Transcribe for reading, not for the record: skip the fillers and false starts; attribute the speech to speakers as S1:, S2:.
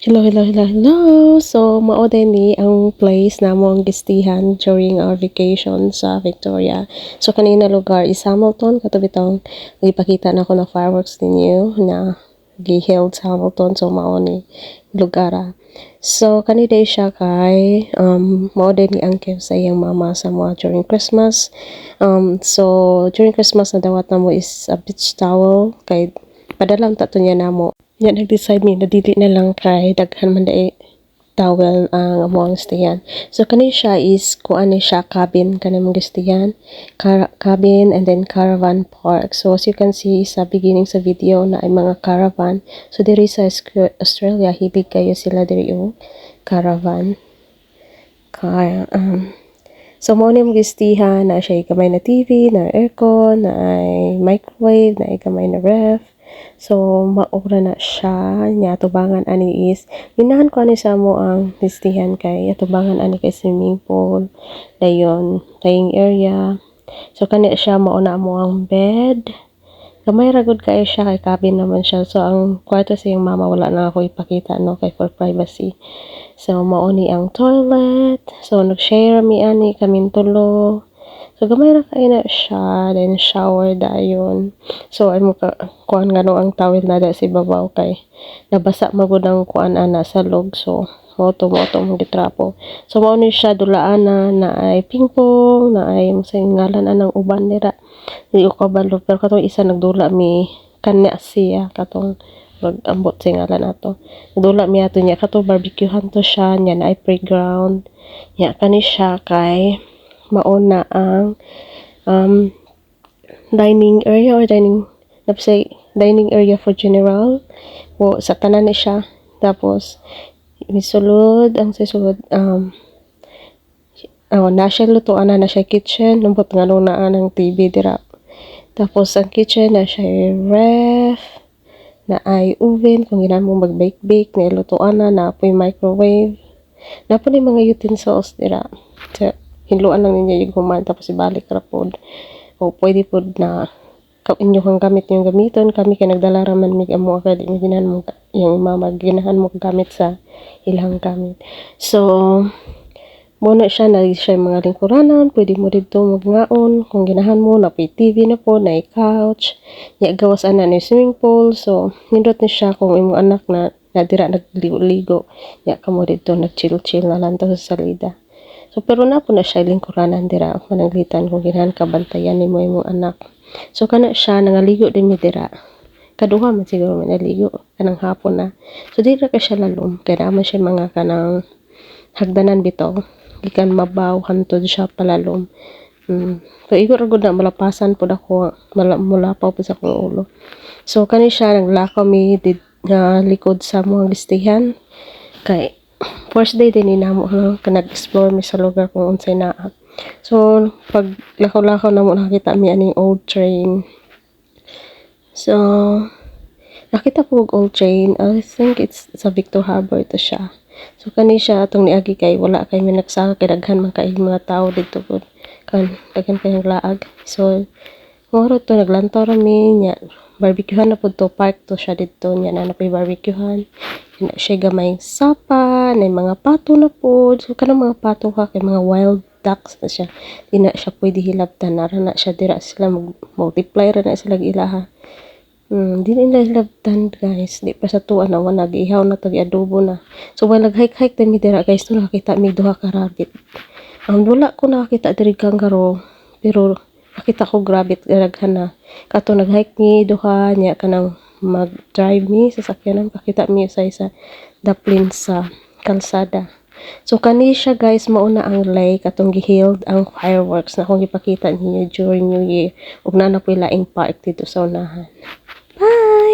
S1: Hello. So, mao din ni ang place namo ang gistihan during our vacation sa Victoria. So, kanina lugar is Hamilton. Kato bitong ipakita na ko na fireworks ninyo na gi-held sa Hamilton. So, mao ni lugar. So, kanina siya kay mao din ni ang sa iyang mama sa mga during Christmas. So, during Christmas na dawat na mo is a beach towel kay padalang tato niya namo. Yan, nag-decide mi na dili na lang kay daghan man dai towel ang among stayan. So kani siya is kuan ni siya cabin kanang mong gistiyan, cabin and then caravan park. So as you can see sa beginning sa video na ay mga caravan. So diri sa Australia hibig kayo sila diri yung caravan. So mo ni gistihan na siya gamay na TV, na aircon, na ay microwave, na ay gamay na ref. So, maura na siya. Nya, atubangan ani is, minahan ko ani sa mo ang listihan kay, atubangan ani kay swimming pool, dayon, playing area. So, kani siya, mauna mo ang bed. Gamay ragod kayo siya, kay cabin naman siya. So, ang kwarto sa iyong mama, wala na ako ipakita, no, kay for privacy. So, mauni ang toilet. So, nag-share mi ani, kaming tulo. So, gamay ra kayo na siya. Then, shower dayon. So, ay mo ka, kuhan nga no, ang towel na da si babaw kay nabasa magod ang kuhan ana sa log. So, moto mong gitrapo. So, mauni siya dulaan na ay pingpong, na ay masingalan anang uban nira. Hindi ko kabalo. Pero katong isa nagdula mi kanya siya. Katong mag-ambot sa ngalan ato. Nagdula mi ato niya. Katong barbecuehan to siya. Niya na ay playground. Niya kani siya kay mauna ang dining area or dining area for general o sa tanan ni siya. Tapos misulod ang sisulod na siya lutuan na siya kitchen numbot nga nung naan ang TV dira. Tapos ang kitchen na siya ref, na ay oven kung ginan mo mag-bake na lutuan na apoy microwave. Na po ni mga utensils dira. So, hinluan lang ninyo yung human tapos ibalik ra pod. O pwede pod na inyo kang gamit yung gamiton, kami kay nagdala raman mig amo agad ginahan mo yung mama ginahan mo gamit sa ilang gamit. So muna siya na siya mga lingkuranan, pwede mo dito magngaon kung ginahan mo na pay TV na po, na couch, ya gawas ana ni swimming pool. So nindot ni siya kung imong anak na dira nagligo-ligo, ya kamo dito nag-chill na lang to sa salida. So pero na po na siya lingkuranan dira managlitan kung ginahan ka bantayan nimo imong anak. So kana siya nangaligo din mi dira. Kaduha man siguro man naligo kanang hapon na. So dira ka siya lalom kay naman siya mga kanang hagdanan bitaw gikan mabaw hantod siya palalom. So igo ra gud na malapasan pud ako mulapaw pud sa akong ulo. So kani siya naglakaw mi likod sa mga listihan kay first day din ni namo nag-explore mi sa lugar kung unsay naa. So pag lakaw-lakaw namo nakita mi aning old train. So nakita ko og old train. I think it's sa Victor Harbor to siya. So kani siya atong niagi kay wala kay may nagsaka kay daghan man kay mga tao dito pud kan daghan kay laag. So moro to naglantaw ra mi nya barbecuehan na pud to, park to siya dito nya na napay barbecuehan. Na siya gamay sapa, na mga pato na po. So, kanang mga pato ka, kay mga wild ducks na siya. Di na siya pwede hilabtan. Nara na siya, dira sila multiply ra na sila ilaha. Di nila hilabtan, guys. Di pa sa tuwa na, nag-ihaw na, tag-adobo na. So, while nag-hike-hike din mi dira, guys, to nakakita mi duha ka rabbit. Wala ko nakakita diri kangaroo, pero nakita ko rabbit daghan na. Kato nag-hike mi duha, nya kanang mag-drive mi sa sakyanan pakita mi sa isa daplin sa kalsada. So kani siya guys mauna ang lake atong giheld ang fireworks na akong gipakita ninyo during New Year ug na po'y laing park dito sa unahan. Bye.